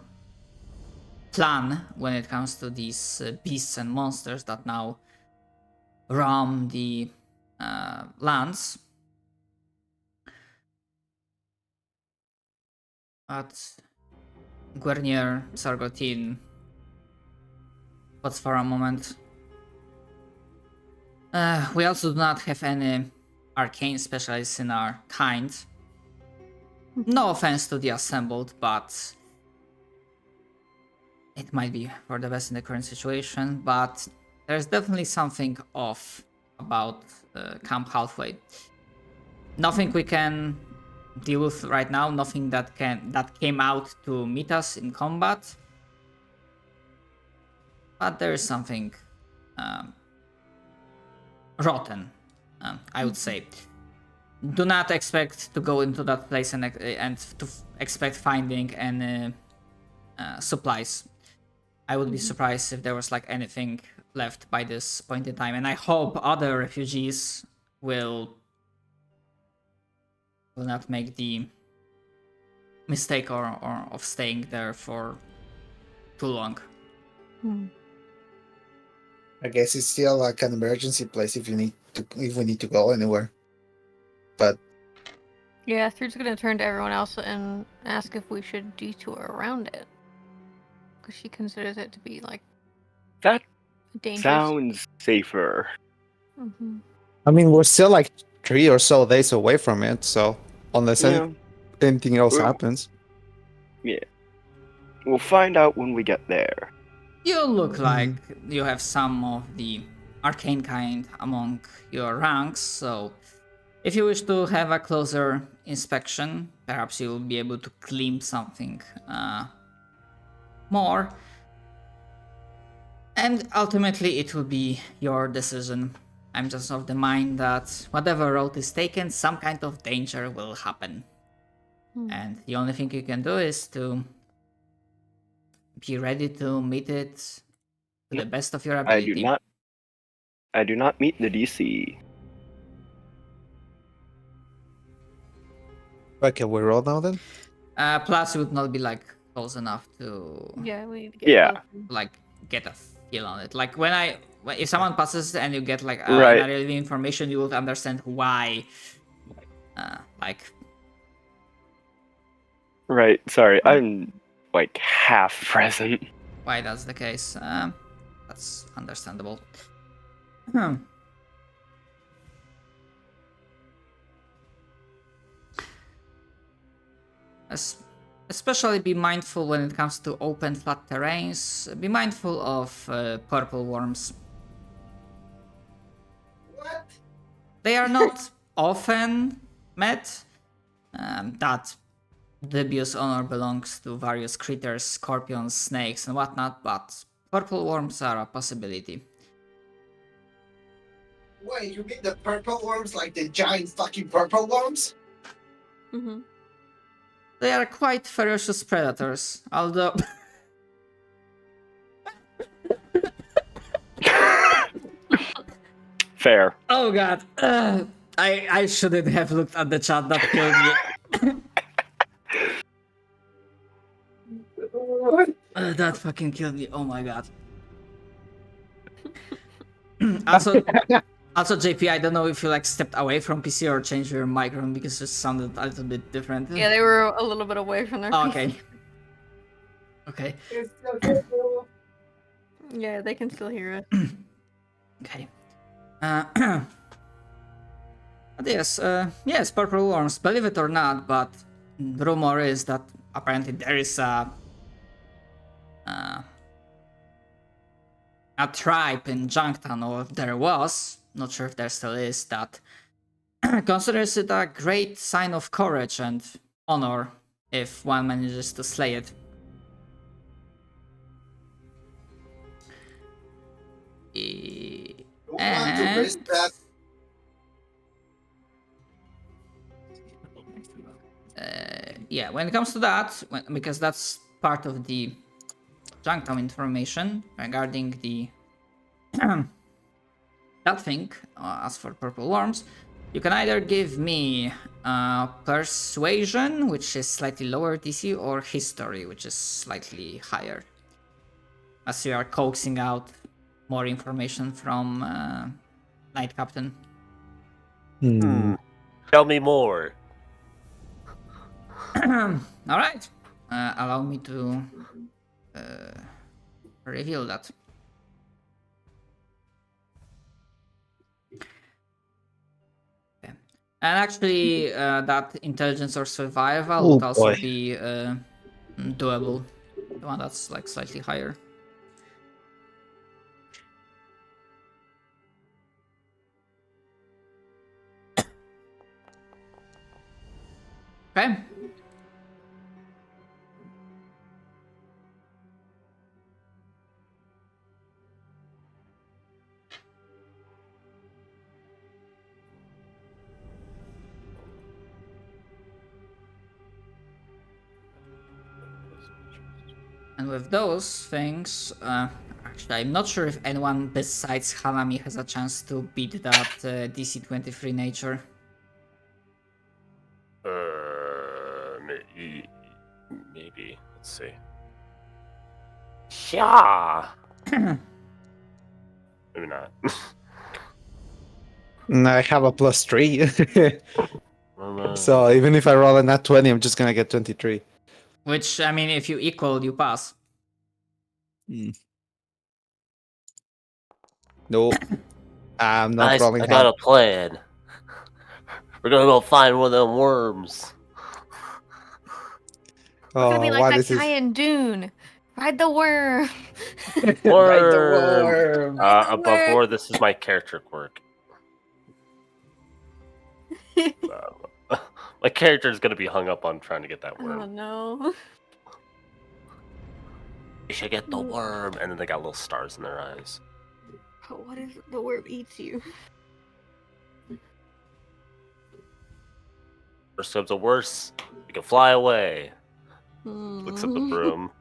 plan when it comes to these beasts and monsters that now roam the lands. But Guernier Sargotin, pause for a moment. We also do not have any arcane specialists in our kind. No offense to the assembled, but it might be for the best in the current situation. But there's definitely something off about Camp Halfway. Nothing we can deal with right now. Nothing that came out to meet us in combat. But there is something rotten, I would say. Do not expect to go into that place and to expect finding any supplies. I would be surprised if there was like anything left by this point in time, and I hope other refugees will not make the mistake or of staying there for too long.
I guess it's still like an emergency place if we need to go anywhere. But
Yeah, Thrude's gonna turn to everyone else and ask if we should detour around it. Because she considers it to be like
That
dangerous.
sounds safer.
Mm-hmm.
I mean, we're still like 3 or so days away from it, so unless
Yeah.
anything else
Well-
happens.
We'll find out when we get there.
You look like you have some of the arcane kind among your ranks, so if you wish to have a closer inspection, perhaps you'll be able to glean something more. And ultimately, it will be your decision. I'm just of the mind that whatever road is taken, some kind of danger will happen. And the only thing you can do is to be ready to meet it to the best of your ability.
I do not meet the DC.
Okay, we roll now then?
Plus, you would not be like close enough to
Yeah, we need to get
Yeah.
closer.
like get a feel on it. Like if someone passes and you get like
Right.
relevant information, you would understand why. Like
Right, sorry, I'm like half present.
why that's the case. That's understandable. Especially be mindful when it comes to open flat terrains. Be mindful of purple worms.
What?
They are not often met. That dubious honor belongs to various critters, scorpions, snakes, and whatnot, but purple worms are a possibility.
Wait, you mean the purple worms, like the giant fucking purple worms?
Mm-hmm.
They are quite ferocious predators, although
Fair.
Oh god. I shouldn't have looked at the chat. That killed me. That fucking killed me. Oh my god. also, JP, I don't know if you like stepped away from PC or changed your microphone because it sounded a little bit different.
Yeah, they were a little bit away from their
Oh,
PC.
okay. Okay.
Yeah, they can still hear us.
Okay. But yes, purple worms. Believe it or not, but rumor is that apparently there is a tribe in Junktown, or there was, not sure if there still is, that considers it a great sign of courage and honor if one manages to slay it. And yeah, when it comes to that, because that's part of the Junktown information regarding the that thing, as for purple worms, you can either give me persuasion, which is slightly lower DC, or history, which is slightly higher, as you are coaxing out more information from Knight Captain.
Tell me more.
All right, allow me to reveal that. Okay. And actually, that intelligence or survival would also be doable. The one that's like slightly higher. Okay. And with those things, actually, I'm not sure if anyone besides Hanami has a chance to beat that DC 23 nature.
Maybe. Let's see. Yeah. Maybe not.
I have a +3. So even if I roll a nat 20, I'm just gonna get 23.
Which, I mean, if you equal, you pass.
Nope. I'm not
Nice,
rolling
I got
high.
a plan. We're gonna go find one of them worms.
We're gonna be like
what
that
is this?
guy in Dune. Ride the worm.
Ride the worm.
Above board, this is my character quirk. My character is gonna be hung up on trying to get that worm.
Oh no.
You should get the worm, and then they got little stars in their eyes.
But what if the worm eats you?
Worst comes to worse, you can fly away. Looks at the broom.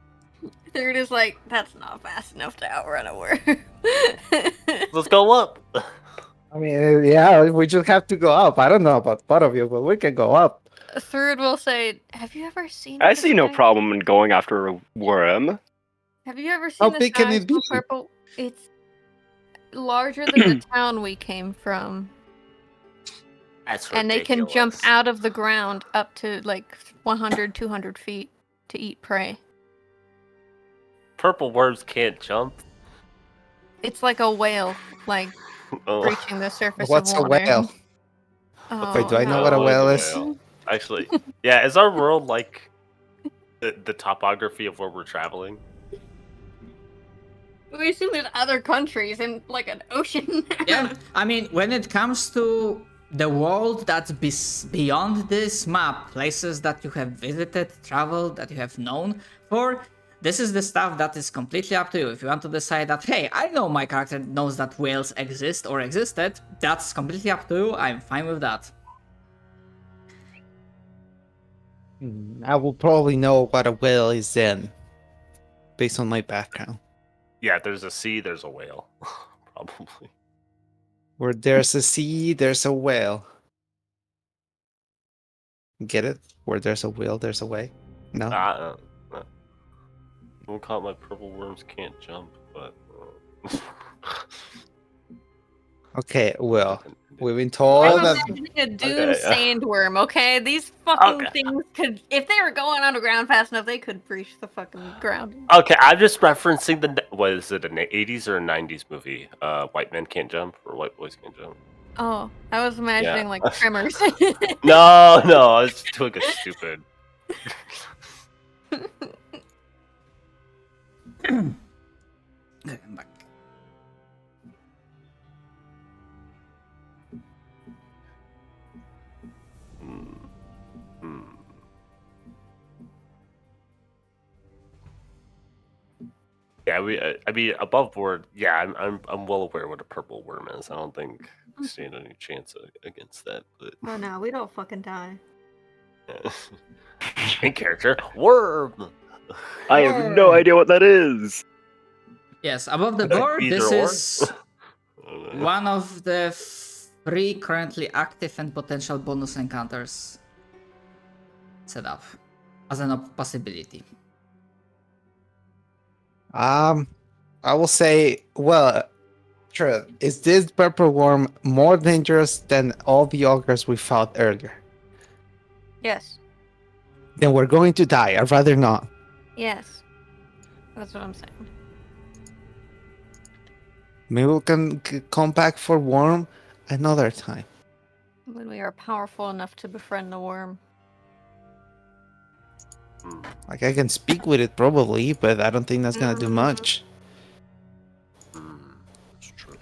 They're just like, that's not fast enough to outrun a worm.
Let's go up.
I mean, yeah, we just have to go up. I don't know about part of you, but we can go up.
Thrud will say, have you ever seen
I
the
see no
sky?
problem in going after a worm.
Have you ever
How
seen the
big can
sky
it be?
so purple? It's larger than the town we came from.
That's
And they can jump
ridiculous.
out of the ground up to like 100, 200 feet to eat prey.
Purple worms can't jump.
It's like a whale, like
Oh.
reaching the surface
What's
of
a
water.
whale?
Oh,
Wait, do I know
no.
what a
what
whale
is
is?
a whale? Actually, yeah. Is our world like the topography of where we're traveling?
We assume there's other countries and like an ocean.
Yeah, I mean, when it comes to the world that's beyond this map, places that you have visited, traveled, that you have known for, this is the stuff that is completely up to you. If you want to decide that, hey, I know my character knows that whales exist or existed, that's completely up to you. I'm fine with that.
I will probably know what a whale is then, based on my background.
Yeah, there's a sea, there's a whale, probably.
Where there's a sea, there's a whale. Get it? Where there's a will, there's a way. No.
Don't call it my purple worms can't jump, but.
Okay, well, we've been
I'm
told that.
imagining a dune
Okay, yeah.
sandworm, okay? These fucking
Okay.
things could, if they were going underground fast enough, they could breach the fucking ground.
Okay, I'm just referencing what is it, an 80s or a 90s movie? White Men Can't Jump or White Boys Can't Jump?
Oh, I was imagining like Tremors.
No, I was doing a stupid.
Okay, I'm back.
Hmm. Yeah, I mean, above board. Yeah, I'm well aware what a purple worm is. I don't think we stand any chance against that. But
Oh no, we don't fucking die.
yeah. In character, worm.
I have no idea what that is.
Yes, above the board,
Either
this
or.
is one of the 3 currently active and potential bonus encounters set up as a possibility.
I will say, well, sure. Is this purple worm more dangerous than all the ogres we fought earlier?
Yes.
Then we're going to die. I'd rather not.
Yes. That's what I'm saying.
Maybe we can come back for worm another time.
When we are powerful enough to befriend the worm.
Like, I can speak with it probably, but I don't think that's gonna do much.
That's true.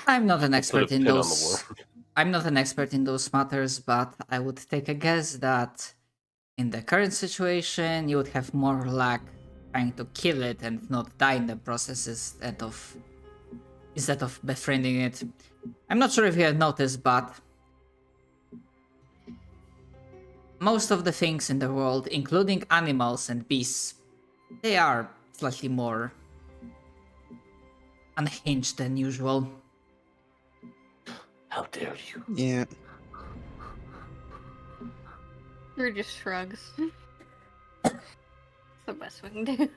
I'm not an
Put a
expert in
pin on the
those.
worm.
I'm not an expert in those matters, but I would take a guess that in the current situation, you would have more luck trying to kill it and not die in the process instead of befriending it. I'm not sure if you have noticed, but most of the things in the world, including animals and beasts, they are slightly more unhinged than usual.
How dare you?
Yeah.
Drew just shrugs. It's the best we can do.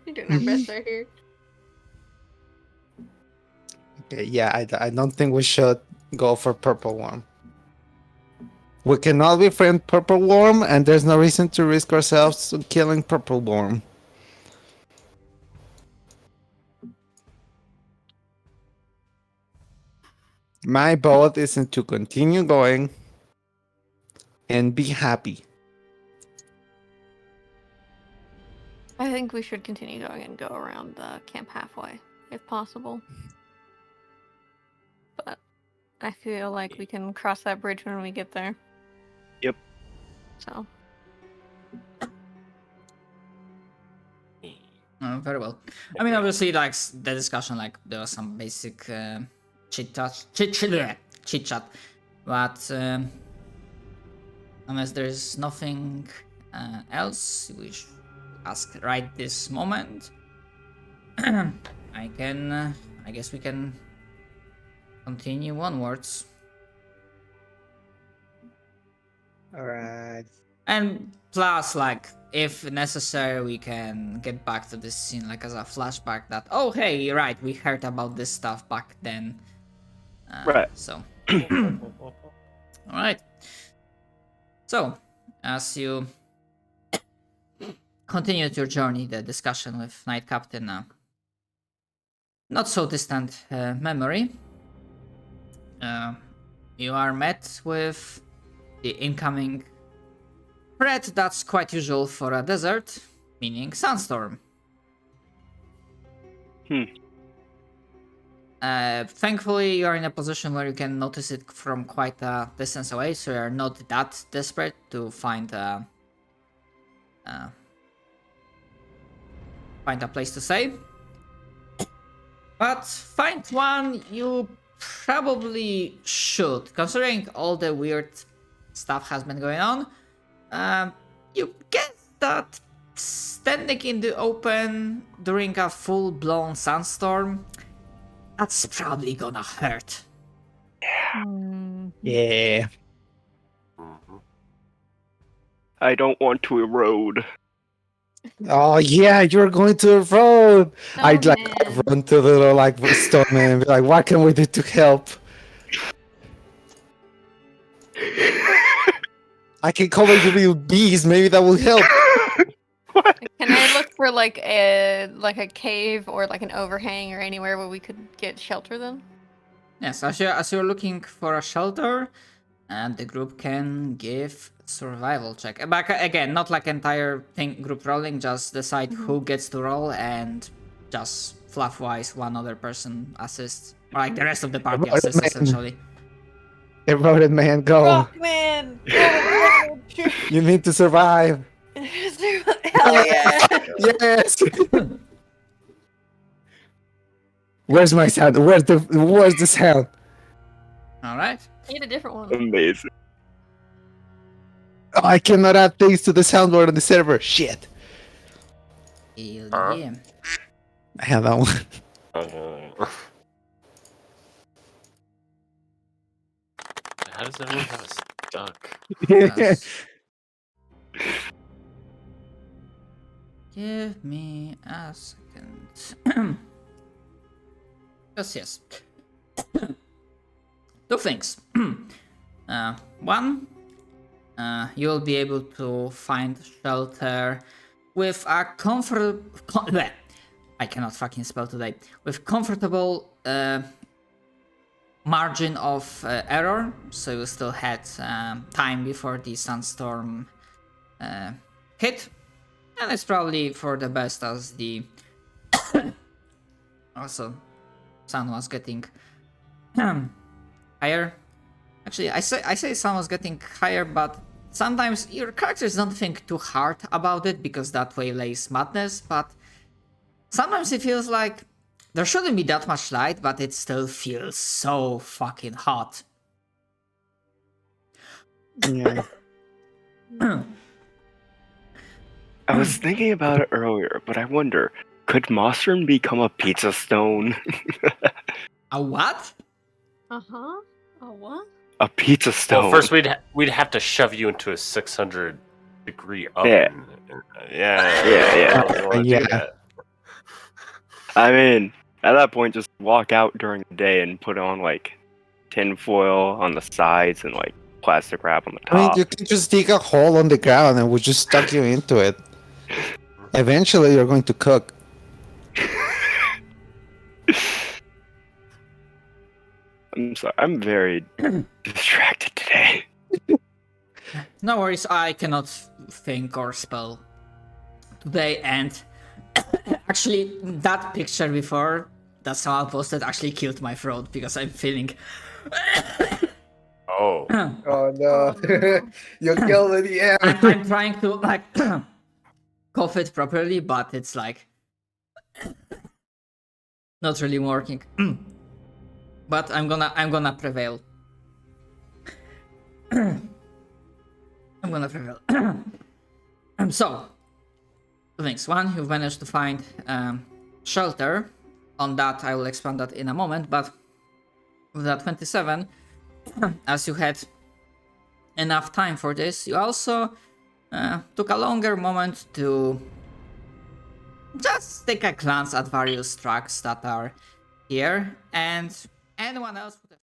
We're doing our best right here.
Okay, yeah, I don't think we should go for purple worm. We cannot befriend purple worm, and there's no reason to risk ourselves to killing purple worm. My vote isn't to continue going and be happy.
I think we should continue going and go around the camp halfway, if possible. But I feel like we can cross that bridge when we get there.
Yep.
So.
Very well. I mean, obviously, like the discussion, like there was some basic chit chat, but unless there is nothing else we should ask right this moment, I guess we can continue onwards.
All right.
And plus, like, if necessary, we can get back to this scene, like, as a flashback that, oh, hey, you're right, we heard about this stuff back then.
Right.
So. Alright. So, as you continued your journey, the discussion with Knight Captain, not so distant memory, you are met with the incoming threat that's quite usual for a desert, meaning sandstorm. Thankfully, you are in a position where you can notice it from quite a distance away, so you are not that desperate to find a place to stay. But find one you probably should, considering all the weird stuff has been going on. You guess that standing in the open during a full-blown sandstorm, that's probably gonna hurt.
Yeah.
Mhm.
I don't want to erode.
Oh yeah, you're going to the road. I'd like
man.
run to the little like stoneman and be like, what can we do to help? I can cover you with bees, maybe that will help.
Can I look for like a cave or like an overhang or anywhere where we could get shelter then?
Yes, as you're looking for a shelter, and the group can give survival check. But again, not like entire thing group rolling, just decide who gets to roll and just fluff-wise one other person assists. Or like the rest of the party
About it,
assists,
man.
essentially.
Eroded man, go.
Rockman!
You need to survive.
Hell yeah!
Yes. Where's my sound? Where's the sound?
Alright.
Need a different one.
Amazing.
Oh, I cannot add things to the soundboard on the server. Shit.
Hell yeah.
I have that one.
How does everyone have it stuck?
Yes. Give me a second. Yes. Two things. One, you'll be able to find shelter with a I cannot fucking spell today. With comfortable margin of error, so you still had time before the sandstorm hit, and it's probably for the best as the also sun was getting higher. Actually, I say sun was getting higher, but sometimes your characters don't think too hard about it because that way lays madness, but sometimes it feels like there shouldn't be that much light, but it still feels so fucking hot.
Yeah.
I was thinking about it earlier, but I wonder, could Mossern become a pizza stone?
A what?
Uh-huh. Oh, what?
A pizza stone.
Well, first we'd have to shove you into a 600-degree oven.
Yeah.
I don't wanna do
Yeah.
that.
I mean, at that point, just walk out during the day and put on like tin foil on the sides and like plastic wrap on the
I mean,
top.
you can just dig a hole on the ground and we'll just stuck you into it. Eventually, you're going to cook.
I'm sorry, I'm very distracted today.
No worries, I cannot think or spell today, and actually, that picture before that someone posted actually killed my throat because I'm feeling.
Oh.
Oh no. You killed it, yeah.
I'm trying to like cough it properly, but it's like not really working. But I'm gonna prevail. I'm gonna prevail. So, two things. One, you've managed to find shelter. On that, I will expand that in a moment. But with that 27, as you had enough time for this, you also took a longer moment to just take a glance at various tracks that are here, and anyone else would have